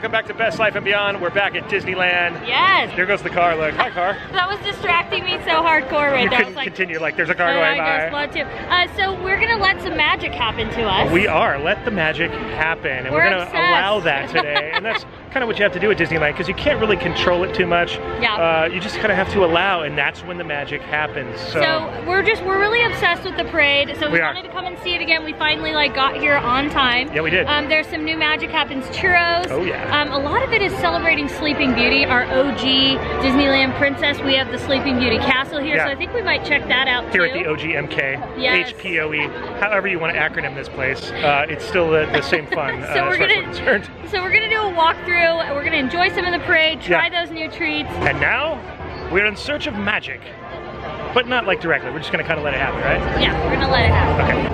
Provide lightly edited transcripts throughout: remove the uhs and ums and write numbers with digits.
welcome back to Best Life and Beyond. We're back at Disneyland. Yes. There goes the car, look. Hi, car. That was distracting me so hardcore right You there. couldn't continue, like there's a car going by. I just want to. So we're gonna let some magic happen to us. We are. Let the magic happen. And We're gonna obsessed. allow that today. And that's kind of what you have to do at Disneyland, because you can't really control it too much. Yeah. You just kind of have to allow, and that's when the magic happens. So we're really obsessed with the parade. So we wanted to come and see it again. We finally got here on time. Yeah, we did. There's some new Magic Happens churros. Oh yeah. A lot of it is celebrating Sleeping Beauty, our OG Disneyland princess. We have the Sleeping Beauty castle here, so I think we might check that out here too. At the OGMK, yes. HPOE, however you want to acronym this place. It's still the same fun. So we're gonna do a walkthrough. We're gonna enjoy some of the parade, try those new treats. And now we're in search of magic, but not like directly. We're just gonna kind of let it happen, right? Yeah, we're gonna let it happen. Okay.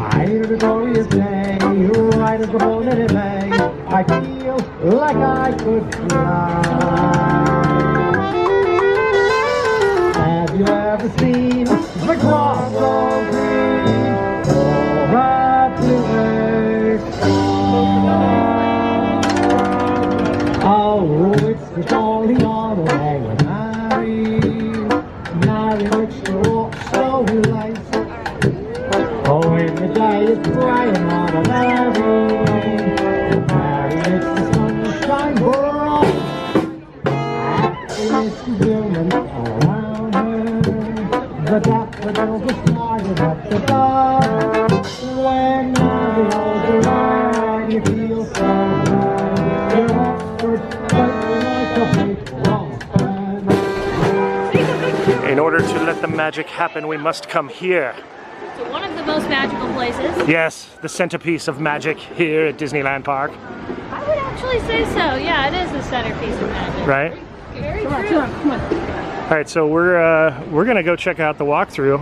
I hear the glorious day, right as the morning in May. I feel like I could fly. Have you ever seen the grass so green or a bluebird song? Oh, it's the jolly on the way with Mary which to walk so light. Oh, when the day is bright and on a merry, Mary makes the sunshine burn. Happiness is blooming all around her. The daffodils are smiling at the dawn. When Mary holds her hand, you feel so good. You're Oxford, like a faithful friend. In order to let the magic happen, we must come here. So one of the most magical places. Yes, the centerpiece of magic here at Disneyland Park. I would actually say so. Yeah, it is the centerpiece of magic. Right? Very true. Come on. All right, so we're gonna go check out the walkthrough.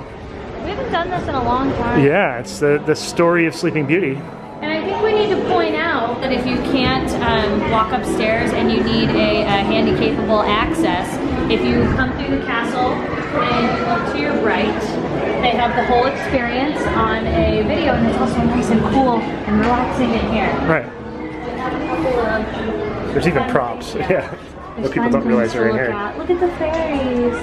We haven't done this in a long time. Yeah, it's the story of Sleeping Beauty. And I think we need to point out that if you can't walk upstairs and you need a handy-capable access, if you come through the castle and you look to your right, they have the whole experience on a video, and it's also nice and cool and relaxing in here. Right. There's even props, yeah. But people don't realize they're in here. Look at the fairies.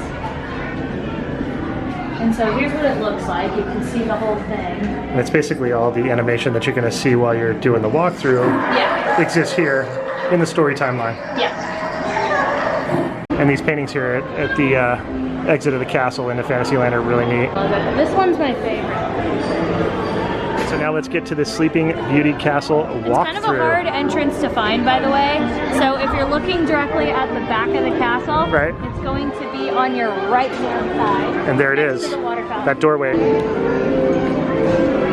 And so here's what it looks like. You can see the whole thing. And it's basically all the animation that you're going to see while you're doing the walkthrough. Yeah. Exists here in the story timeline. Yeah. And these paintings here at the exit of the castle into Fantasyland are really neat. This one's my favorite. So now let's get to the Sleeping Beauty Castle walkthrough. It's kind of a hard entrance to find, by the way. So if you're looking directly at the back of the castle, it's going to be on your right-hand side. And there it is, that doorway.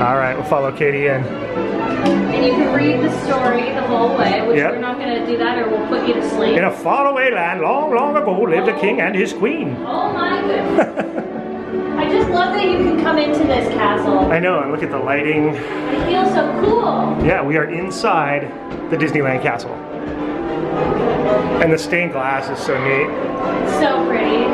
All right, we'll follow Katie in. And you can read the story the whole way, which we're not going to do that or we'll put you to sleep. In a faraway land, long, long ago, lived a king and his queen. Oh my goodness. I just love that you can come into this castle. I know, and look at the lighting. It feels so cool. Yeah, we are inside the Disneyland castle. And the stained glass is so neat. So pretty.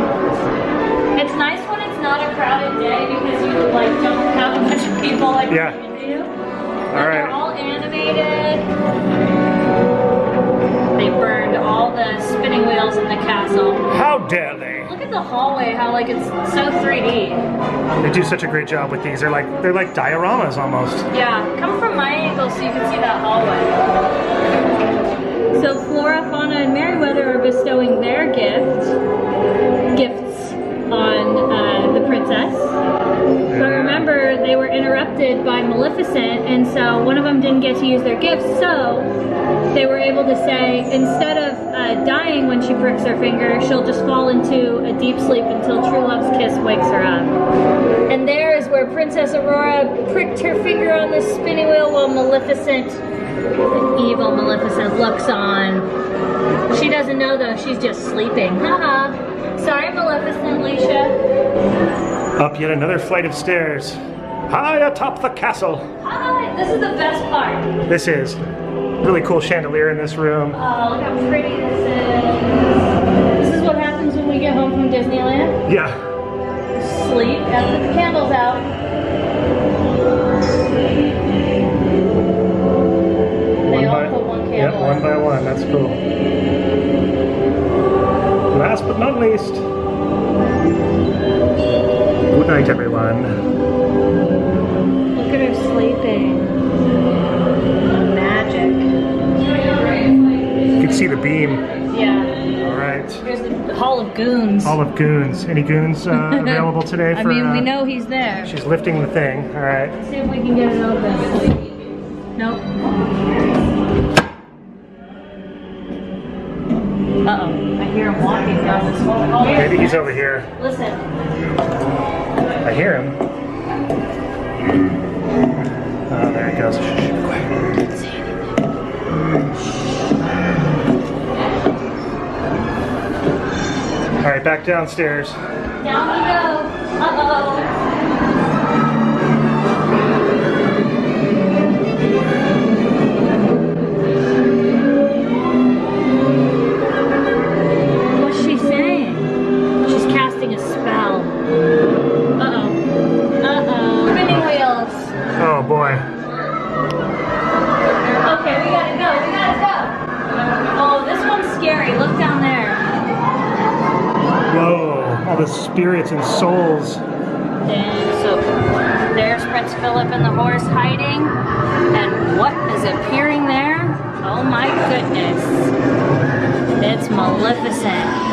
It's nice when it's not a crowded day because you don't have a bunch of people like you do. All right. They're all animated. They burned all the spinning wheels in the castle. How dare they? Look at the hallway, how it's so 3D. They do such a great job with these. They're like dioramas almost. Yeah, come from my angle so you can see that hallway. So Flora, Fauna, and Merryweather are bestowing their gifts on the princess. But remember, they were interrupted by Maleficent, and so one of them didn't get to use their gifts, so they were able to say, instead of dying when she pricks her finger, she'll just fall into a deep sleep until true love's kiss wakes her up. And there is where Princess Aurora pricked her finger on the spinning wheel while Maleficent, the evil Maleficent, looks on. She doesn't know though, she's just sleeping. Haha. Sorry, Maleficent, Leisha. Up yet another flight of stairs. High atop the castle. Hi, this is the best part. This is. Really cool chandelier in this room. Oh, look how pretty this is. This is what happens when we get home from Disneyland. Yeah. Sleep, gotta put the candles out. They all put one Yep, candle. one by one. That's cool. Last but not least. Good night, everyone. Look at her sleeping. Magic. You can see the beam. Yeah. All right. Here's the Hall of Goons. All of Goons. Any Goons available today? I For, mean, we know he's there. She's lifting the thing. All right. Let's see if we can get it open. Nope. Uh-oh. I hear him walking down this hall. Maybe he's over here. Listen. I hear him. Oh, there he goes. All right, back downstairs. Down we go. Uh-oh. What's she saying? She's casting a spell. Uh-oh. Uh-oh. Spinning wheels. Oh boy. Okay, we gotta go. We gotta go. Oh, this one's scary. Look down there. Whoa, all the spirits and souls. So there's Prince Philip and the horse hiding. And what is appearing there? Oh my goodness. It's Maleficent.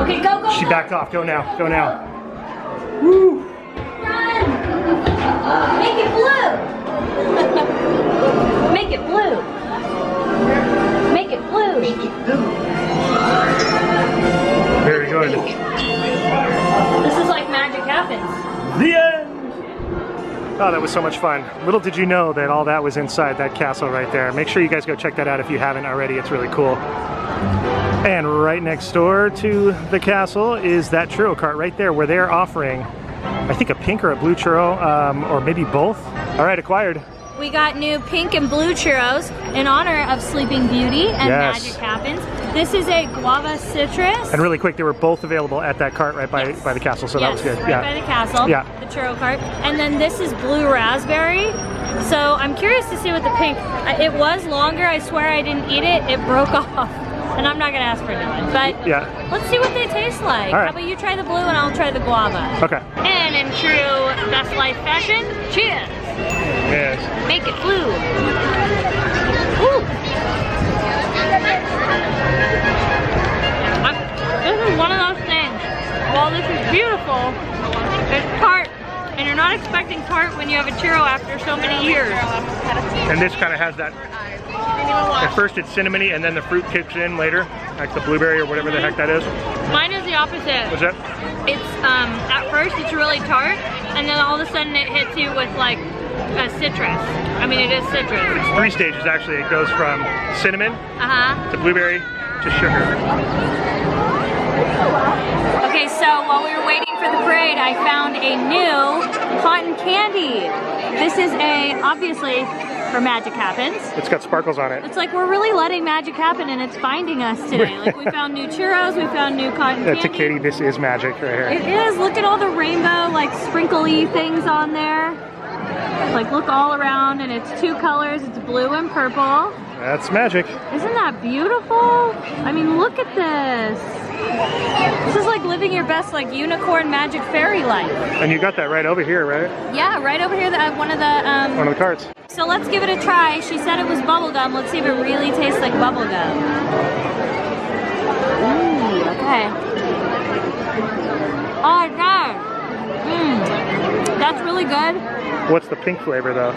Okay, go, go, She go. backed off. Go now. Go now. Woo! Run! Make it blue! Make it blue! Make it blue! Very good. This is like magic happens. The end! Oh, that was so much fun. Little did you know that all that was inside that castle right there. Make sure you guys go check that out if you haven't already. It's really cool. And right next door to the castle is that churro cart right there where they're offering, I think, a pink or a blue churro, or maybe both. All right, acquired. We got new pink and blue churros in honor of Sleeping Beauty and Yes. Magic Happens. This is a guava citrus. And really quick, they were both available at that cart right by the castle, so that was good. Right by the castle, Yeah. the churro cart. And then this is blue raspberry. So I'm curious to see what the pink, it was longer, I swear I didn't eat it, it broke off. And I'm not gonna ask for a new one, but Yeah. let's see what they taste like. All right. How about you try the blue and I'll try the guava. Okay. And in true Best Life fashion, cheers. Yes. Make it blue. Ooh. This is one of those things. While this is beautiful, it's tart. And you're not expecting tart when you have a churro after so many years. And this kind of has that, at first it's cinnamony and then the fruit kicks in later, like the blueberry or whatever the heck that is. Mine is the opposite. What's that? It's, at first it's really tart, and then all of a sudden it hits you with like a citrus. I mean, it is citrus. It's 3 stages actually. It goes from cinnamon to blueberry to sugar. Okay, so while we were waiting for the parade, I found a new cotton candy. This is obviously, for Magic Happens. It's got sparkles on it. It's like we're really letting magic happen and it's finding us today. Like we found new churros, we found new cotton candy. To Katie, this is magic right here. It is, look at all the rainbow, like sprinkly things on there. Like look all around and it's 2 colors, it's blue and purple. That's magic. Isn't that beautiful? I mean, look at this. This is like living your best like unicorn magic fairy life. And you got that right over here, right? Yeah, right over here, one of the One of the carts. So let's give it a try. She said it was bubblegum. Let's see if it really tastes like bubblegum. Ooh, okay. Oh, it does. That's really good. What's the pink flavor though?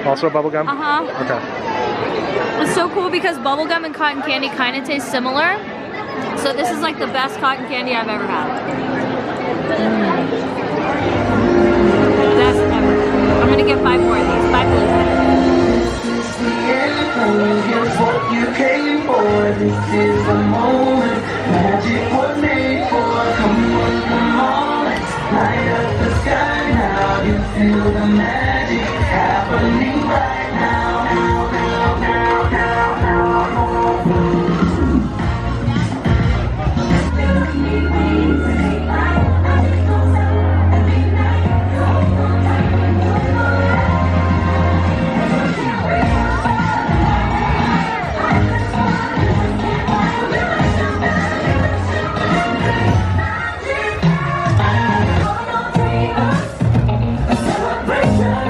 Also bubblegum? Uh-huh. Okay. It's so cool because bubblegum and cotton candy kind of taste similar. So this is like the best cotton candy I've ever had. Best ever. I'm gonna get 5 more of these. 5 blues. Here's what you came for. This is the moment. Magic was made for. Come on, come on. Let's light up the sky now. You feel the magic happening right now. Now, now, now, now, now. Celebration.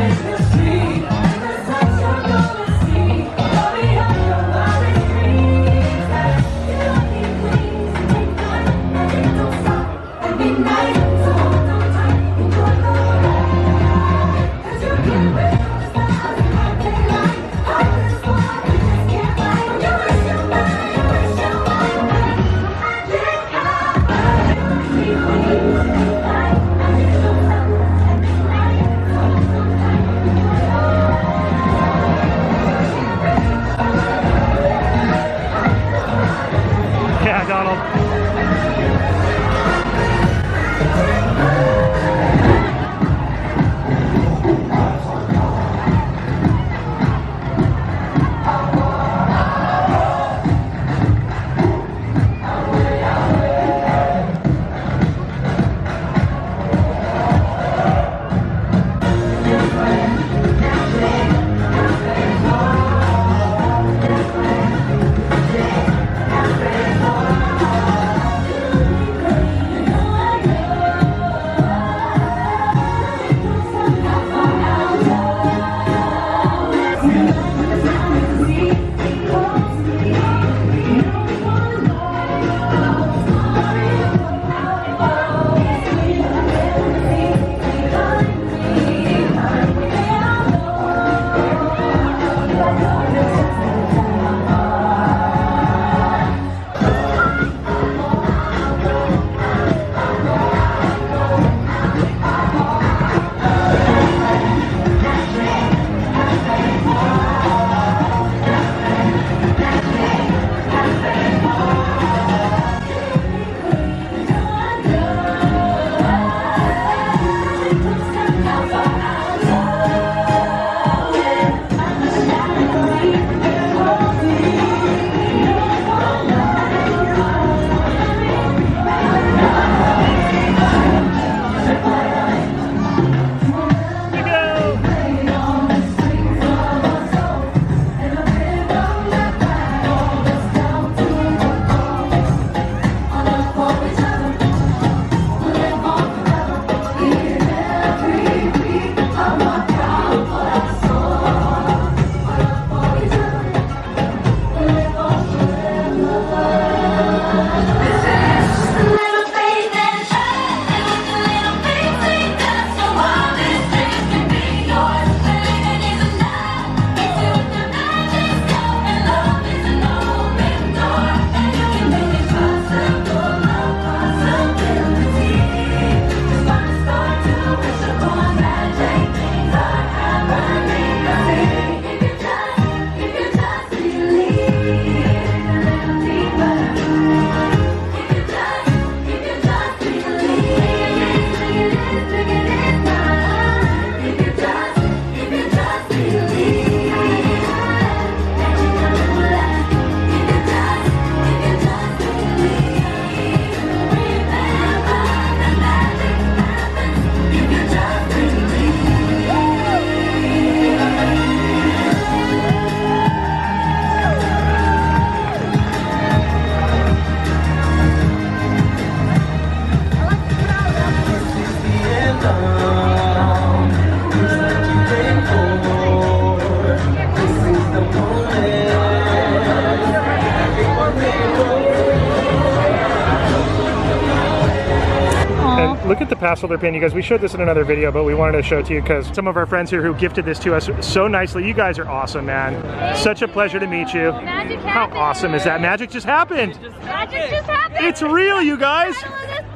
look at the pass holder pin, you guys. We showed this in another video, but we wanted to show it to you because some of our friends here who gifted this to us so nicely. You guys are awesome, man. Such a pleasure to meet you. Magic How happened. awesome is that? Magic just happened. Magic just happened. It's real, you guys.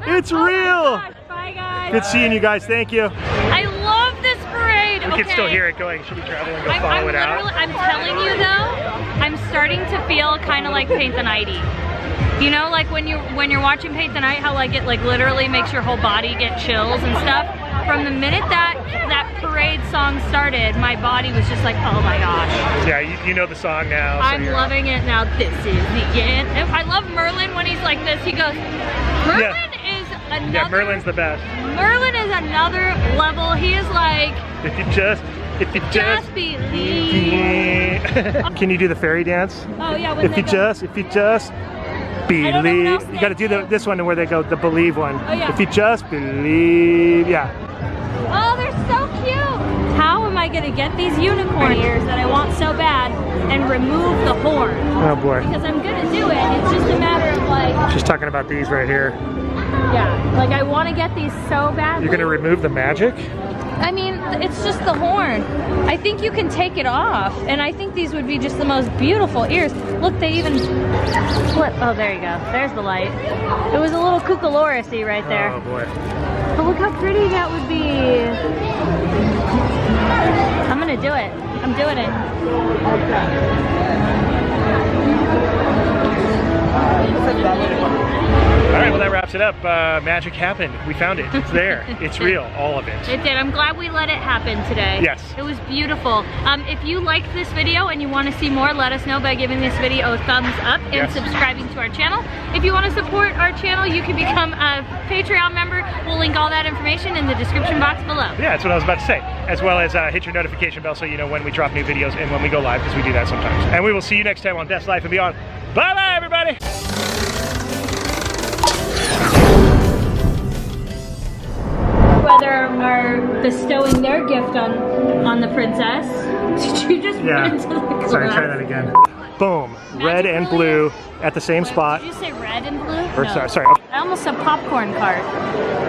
It's Oh my real. gosh. Bye, guys. Good seeing you guys. Thank you. I love this parade. We can still hear it going. Should we travel and go I'm follow it out? I'm telling you though, I'm starting to feel kind of like Paint the Nighty. You know, like when you're watching Paint the Night, how like it like literally makes your whole body get chills and stuff. From the minute that parade song started, my body was just like, oh my gosh. Yeah, you know the song now. So I'm loving it now. This is the end. And I love Merlin when he's like this. He goes, Merlin is another. Yeah, Merlin's the best. Merlin is another level. He is like. If you just believe. Can you do the fairy dance? Oh yeah. When If you just believe. what else You got to do this one where they go the believe one. Oh, yeah. If you just believe, yeah. Oh, they're so cute. How am I gonna get these unicorn ears that I want so bad and remove the horn? Oh boy. Because I'm gonna do it. It's just a matter of like. She's talking about these right here. Yeah. Like I want to get these so badly. You're gonna remove the magic? I mean, it's just the horn. I think you can take it off, and I think these would be just the most beautiful ears. Look, they even flip. Oh, there you go. There's the light. It was a little cucalorisy right there. Oh boy. But look how pretty that would be. I'm gonna do it. I'm doing it. All right, well that wraps it up. Magic happened. We found it. It's there. It's real. All of it. It did. I'm glad we let it happen today. Yes. It was beautiful. If you liked this video and you want to see more, let us know by giving this video a thumbs up and Yes. subscribing to our channel. If you want to support our channel, you can become a Patreon member. We'll link all that information in the description box below. Yeah, that's what I was about to say. As well as hit your notification bell so you know when we drop new videos and when we go live, because we do that sometimes. And we will see you next time on Best Life and Beyond. Bye-bye, everybody! Whether are bestowing their gift on the princess. Did you just run into the glass? Sorry, try that again. Boom. Red and blue at the same spot. Did you say red and blue? Or No. sorry. I almost said popcorn cart.